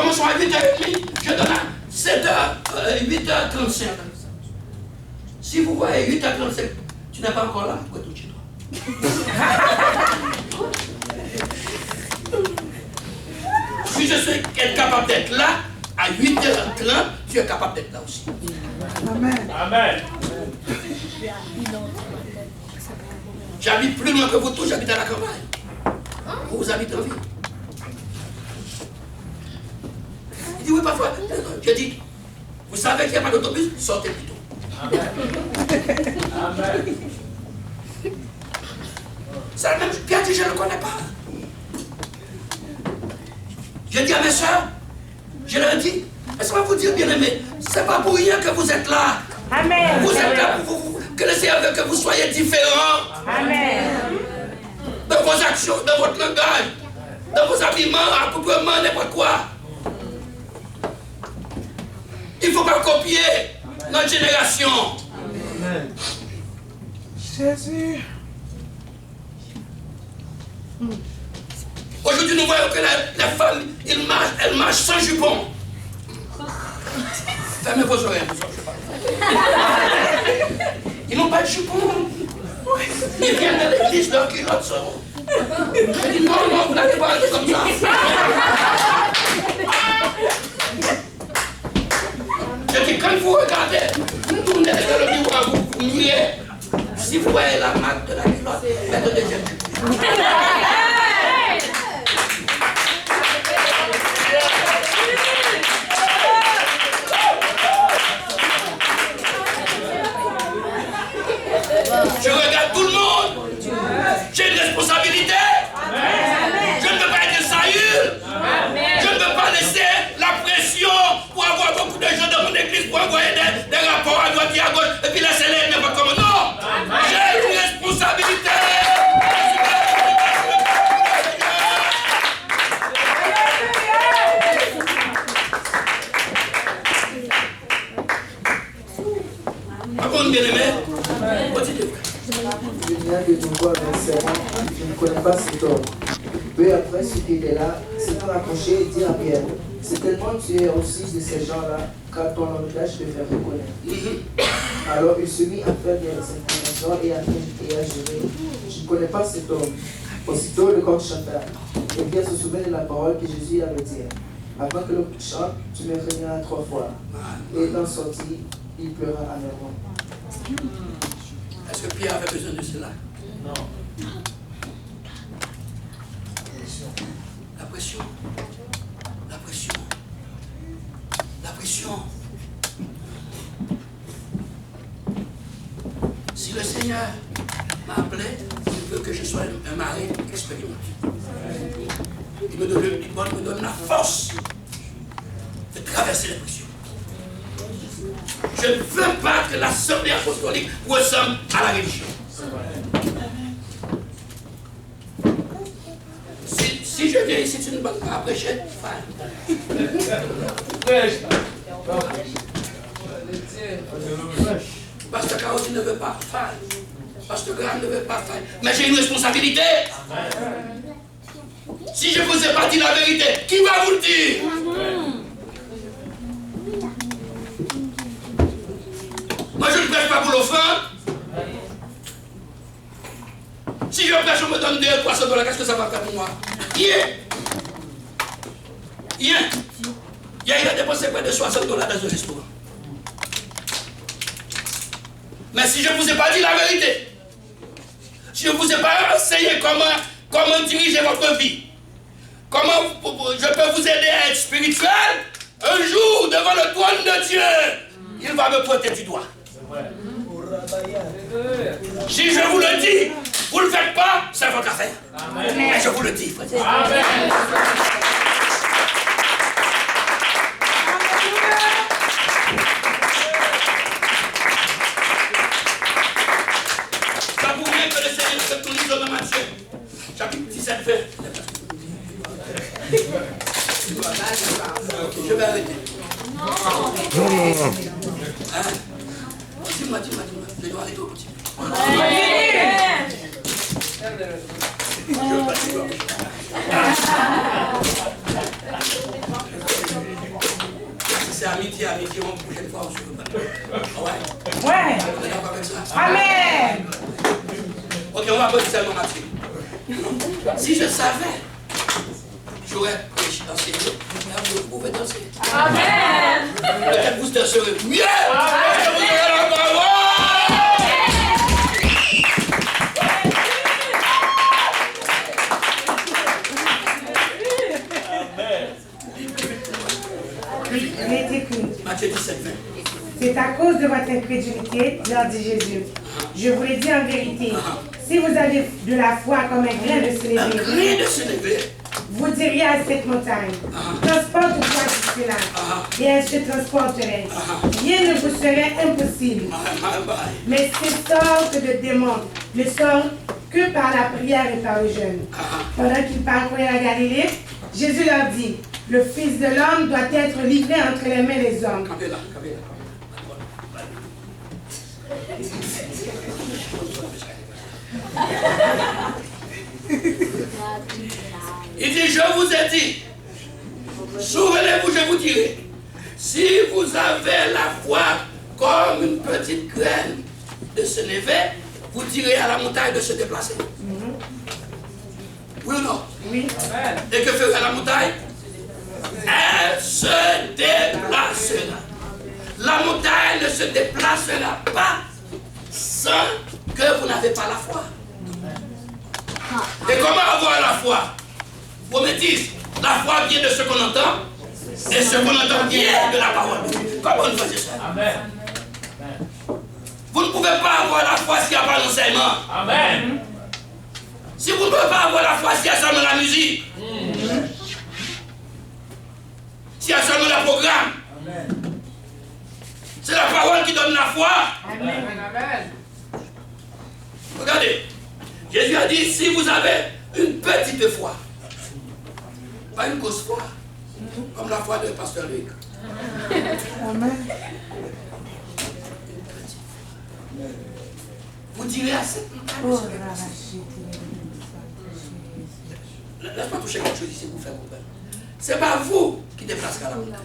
commençons à 8h30. Je donne à 8h35. Si vous voyez 8h35, tu n'es pas encore là, tu vas tout chez toi. Si je suis capable d'être là, à 8h30, tu es capable d'être là aussi. Amen. Amen. J'habite plus loin que vous tous, j'habite à la campagne. Vous habitez en ville. Il dit oui, parfois. Je dis, vous savez qu'il n'y a pas d'autobus, sortez plutôt. Amen. Amen. Ça même, Pierre dit, je ne le connais pas. Je dis à mes soeurs, je leur dis, est-ce que vous dire, bien aimé, c'est pas pour rien que vous êtes là. Amen. Vous êtes là pour vous, que le Seigneur veut que vous soyez différents. Amen. Dans vos actions, dans votre langage, dans vos habillements, accoutrements, n'importe quoi. Il ne faut pas copier notre génération. Amen. Jésus. Aujourd'hui, nous voyons que la femme, elle marche sans jupon. Fermez vos oreilles, je sais pas. Ils n'ont pas de jupon. Ils viennent de l'église, leurs culottes sont. Je dis non, vous n'allez pas aller comme ça. Je dis, quand vous regardez, vous tournez dans le miroir, vous mirez. Si vous voyez la marque de la culotte, faites le deuxième jupon. Je regarde tout le monde. J'ai une responsabilité. Je ne peux pas être saillure. Je ne peux pas laisser la pression pour avoir beaucoup de gens dans mon église pour envoyer des rapports à droite et à gauche et puis laisser les n'importe comment. Non. J'ai une responsabilité. Avant de bien aimer, continuez. Je viens de nous voir récemment, je ne connais pas cet homme. Peu après, ceux qui étaient là s'étant approchés et dirent à Pierre, certainement tu es aussi de ces gens-là, car ton langage te fait reconnaître. Alors il se mit à faire des informations et à jurer. Je ne connais pas cet homme. Aussitôt le coq chanta. Et Pierre se souvint de la parole que Jésus avait dit. Avant que le chante, tu me renieras 3 fois. Et étant sorti, il pleura amèrement. Est-ce que Pierre avait besoin de cela? Non. La pression. La pression. La pression. Si le Seigneur m'a appelé, il veut que je sois un mari expérimenté. Il me donne la force de traverser la pression. Je ne veux pas que l'assemblée apostolique ressemble à la religion. Si je viens ici, tu ne vas pas prêcher, fine. Pasteur Caroline ne veut pas, fine. Pasteur Graham ne veut pas, fine. Mais j'ai une responsabilité. Si je ne vous ai pas dit la vérité, qui va vous le dire? Moi, je ne prêche pas pour l'offrande. Si je prêche, on me donne 2 ou 300 $, qu'est-ce que ça va faire pour moi? Hier, il a dépensé près de 60 $ dans un restaurant. Mais si je ne vous ai pas dit la vérité, si je ne vous ai pas enseigné comment diriger votre vie, comment je peux vous aider à être spirituel, un jour, devant le trône de Dieu, il va me pointer du doigt. Si je vous le dis, vous ne le faites pas, c'est votre affaire. Amen. Mais je vous le dis, frère. Amen. Ça vous met que le Seigneur se tourne dans Matthieu, chapitre 17, verset. Je vais arrêter. Hein? Dis-moi. Je dois arrêter au petit. Je veux pas c'est amitié, on prochaine fois on se reprend. Ouais. Ouais. On est d'accord avec ça? Amen. Ok, on va poser ça dans Mathieu. Si je savais, j'aurais prêché dans ces lieux. Vous pouvez danser. Amen. Peut-être vous danserez mieux. Parce que vous aurez la parole. Il est écrit. Matthieu 17, 20. C'est à cause de votre incrédulité, leur dit Jésus. Je vous l'ai dit en vérité. Si vous avez de la foi comme un grain de Un sénévé, grain de sénévé. vous diriez à cette montagne, transporte-toi jusque là, et elle se transporterait. Rien ne vous serait impossible. Mais ces sortes de démons ne sont que par la prière et par le jeûne. Pendant qu'ils parcouraient la Galilée, Jésus leur dit, le Fils de l'homme doit être livré entre les mains des hommes. Campez là. Il dit, je vous ai dit, souvenez-vous, je vous dirai, si vous avez la foi comme une petite graine de sénévé, vous direz à la montagne de se déplacer. Oui ou non? Oui. Et que fera la montagne? Elle se déplacera. La montagne ne se déplacera pas sans que vous n'avez pas la foi. Et comment avoir la foi? Vous me dites, la foi vient de ce qu'on entend, et ce qu'on entend vient de la parole de Dieu. Comment on faisait ça? Amen. Vous ne pouvez pas avoir la foi s'il n'y a pas d'enseignement. Amen. Si vous ne pouvez pas avoir la foi s'il y a seulement la musique, s'il y a seulement le programme, c'est la parole qui donne la foi. Amen. Regardez, Jésus a dit, si vous avez une petite foi, pas une grosse foi, comme la foi de pasteur Luc. Amen. Vous direz à cette montagne. Laisse-moi toucher quelque chose ici pour vous faire comprendre. Ce n'est pas vous qui déplacerez la montagne.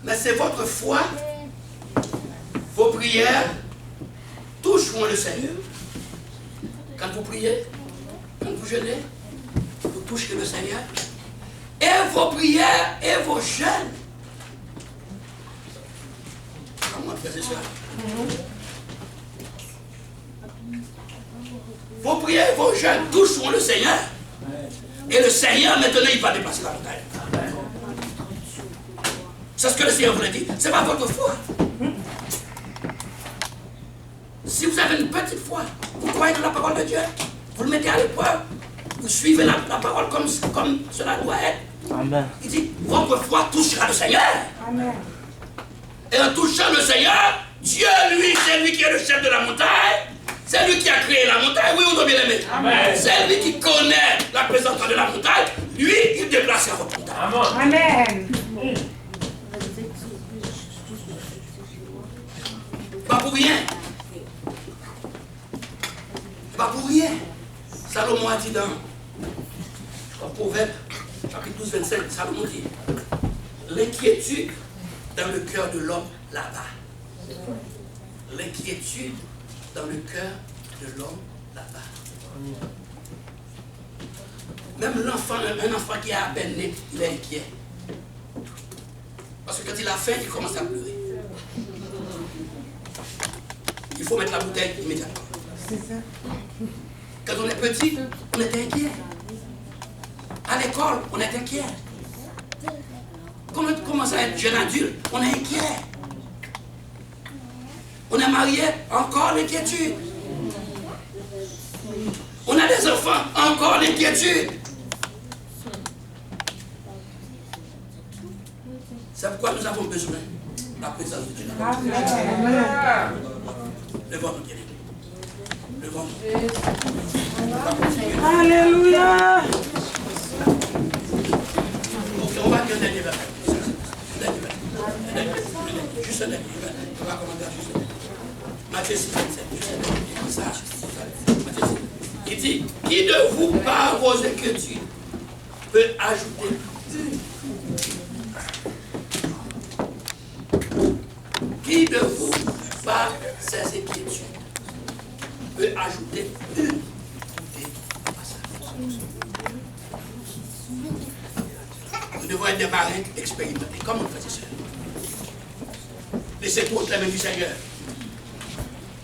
Mais c'est votre foi, vos prières toucheront le Seigneur. Quand vous priez, quand vous jeûnez, vous toucherez le Seigneur. Et vos prières et vos jeûnes. Comment on fait ça? Vos prières et vos jeûnes toucheront le Seigneur. Et le Seigneur, maintenant, il va dépasser la montagne. C'est ce que le Seigneur vous l'a dit. Ce n'est pas votre foi. Si vous avez une petite foi, vous croyez dans la parole de Dieu, vous le mettez à l'épreuve, vous suivez la parole comme cela doit être. Amen. Il dit, votre foi touchera le Seigneur. Amen. Et en touchant le Seigneur, Dieu, lui, c'est lui qui est le chef de la montagne. C'est lui qui a créé la montagne. Oui ou non, bien aimé? C'est lui qui connaît la présence de la montagne. Lui, il déplacera votre montagne. Amen. Pas pour rien. Pas pour rien. Salomon a dit dans Proverbe, chapitre 12, 25, Salomon dit, l'inquiétude dans le cœur de l'homme là-bas. L'inquiétude dans le cœur de l'homme là-bas. Même l'enfant, un enfant qui est à peine né, il est inquiet. Parce que quand il a faim, il commence à pleurer. Il faut mettre la bouteille immédiatement. C'est ça. Quand on est petit, on est inquiet. À l'école, on est inquiet. Quand on commence à être jeune adulte, on est inquiet. On est marié, encore l'inquiétude. On a des enfants, encore l'inquiétude. C'est pourquoi nous avons besoin de la présence de Dieu. Levons-nous, bien. Levons-nous. Alléluia. Ok, on va dire un dernier verset. Juste un dernier verset. On va commenter juste un dernier. Matthieu 6, 27. Juste un dernier. Comme ça. Matthieu 6. Il dit, qui de vous, par vos inquiétudes, peut ajouter Qui de vous, par ses inquiétudes, peut ajouter une idée à sa vie? Nous devons être des marins expérimentés. Comment on fait ça? Laissez-vous entre les mains du Seigneur.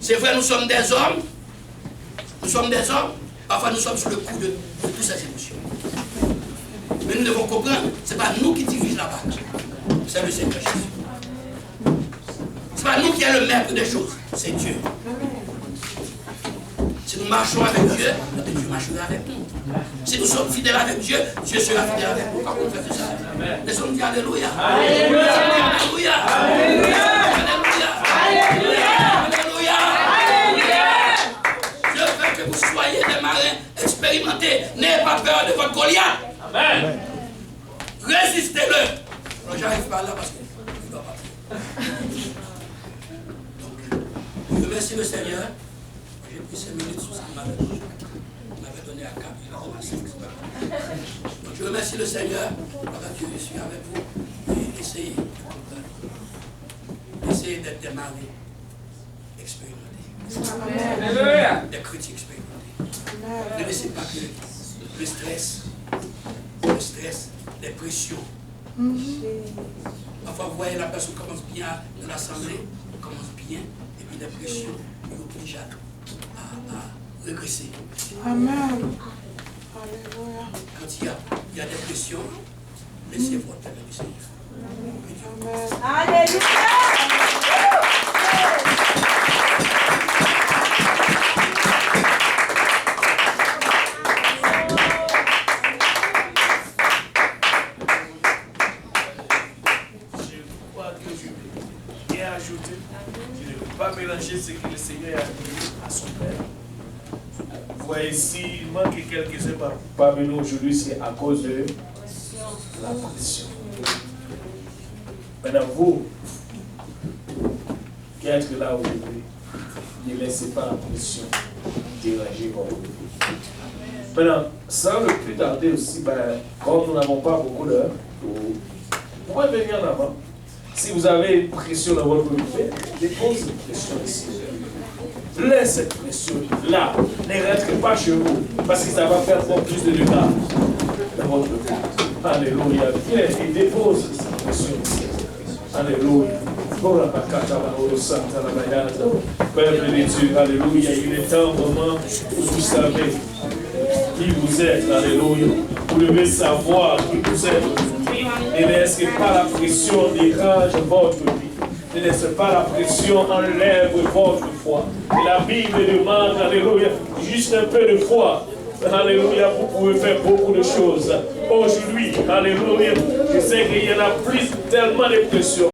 C'est vrai, nous sommes des hommes. Nous sommes des hommes. Parfois, nous sommes sous le coup de toutes ces émotions. Mais nous devons comprendre, ce n'est pas nous qui dirigons la barque. C'est le Seigneur Jésus. Ce n'est pas nous qui sommes le maître des choses. C'est Dieu. Si nous marchons avec Dieu, Dieu marchera avec nous. Si nous sommes fidèles avec Dieu, Dieu sera fidèle avec nous. Comment on fait ça? Laissons-nous dire Alléluia. Alléluia. Alléluia. Alléluia. Alléluia. Alléluia. Je veux que vous soyez des marins expérimentés. N'ayez pas peur de votre Goliath. Amen. Résistez-le. Alors j'arrive pas là parce que je ne dois pas. Donc, je remercie le Seigneur. J'ai pris 5 minutes sur ce qu'il m'avait donné à 4. Donc je remercie le Seigneur. Dieu, je suis avec vous. Et essayez d'être des marins expérimentés. Des chrétiens expérimentés. Ne laissez pas que le stress, les pressions. Parfois, vous voyez, la personne commence bien dans l'assemblée, commence bien, et puis les pressions lui obligent à régresser. Amen. Quand il y a des pressions, laissez votre tête du Seigneur. Alléluia. Mélanger ce que le Seigneur a dit à son Père. Vous voyez, s'il manque quelques-uns parmi nous aujourd'hui, c'est à cause de la pression. Maintenant, vous qui êtes là aujourd'hui, ne laissez pas la pression déranger votre vie. Maintenant, sans le plus tarder aussi, comme nous n'avons pas beaucoup d'heures, vous pouvez venir en avant. Si vous avez une pression dans votre vie, déposez une pression ici. Laissez cette pression là. Ne rentrez pas chez vous, parce que ça va faire encore plus de dégâts dans votre vie. Alléluia. Viens et dépose cette pression ici. Alléluia. Peuple de Dieu, alléluia. Il est temps vraiment où vous savez qui vous êtes. Alléluia. Vous devez savoir qui vous êtes. Ne laissez pas la pression dérange votre vie. Ne laissez pas la pression enlève votre foi. Et la Bible demande, alléluia, juste un peu de foi. Alléluia, vous pouvez faire beaucoup de choses. Aujourd'hui, alléluia, je sais qu'il y en a plus tellement de pression.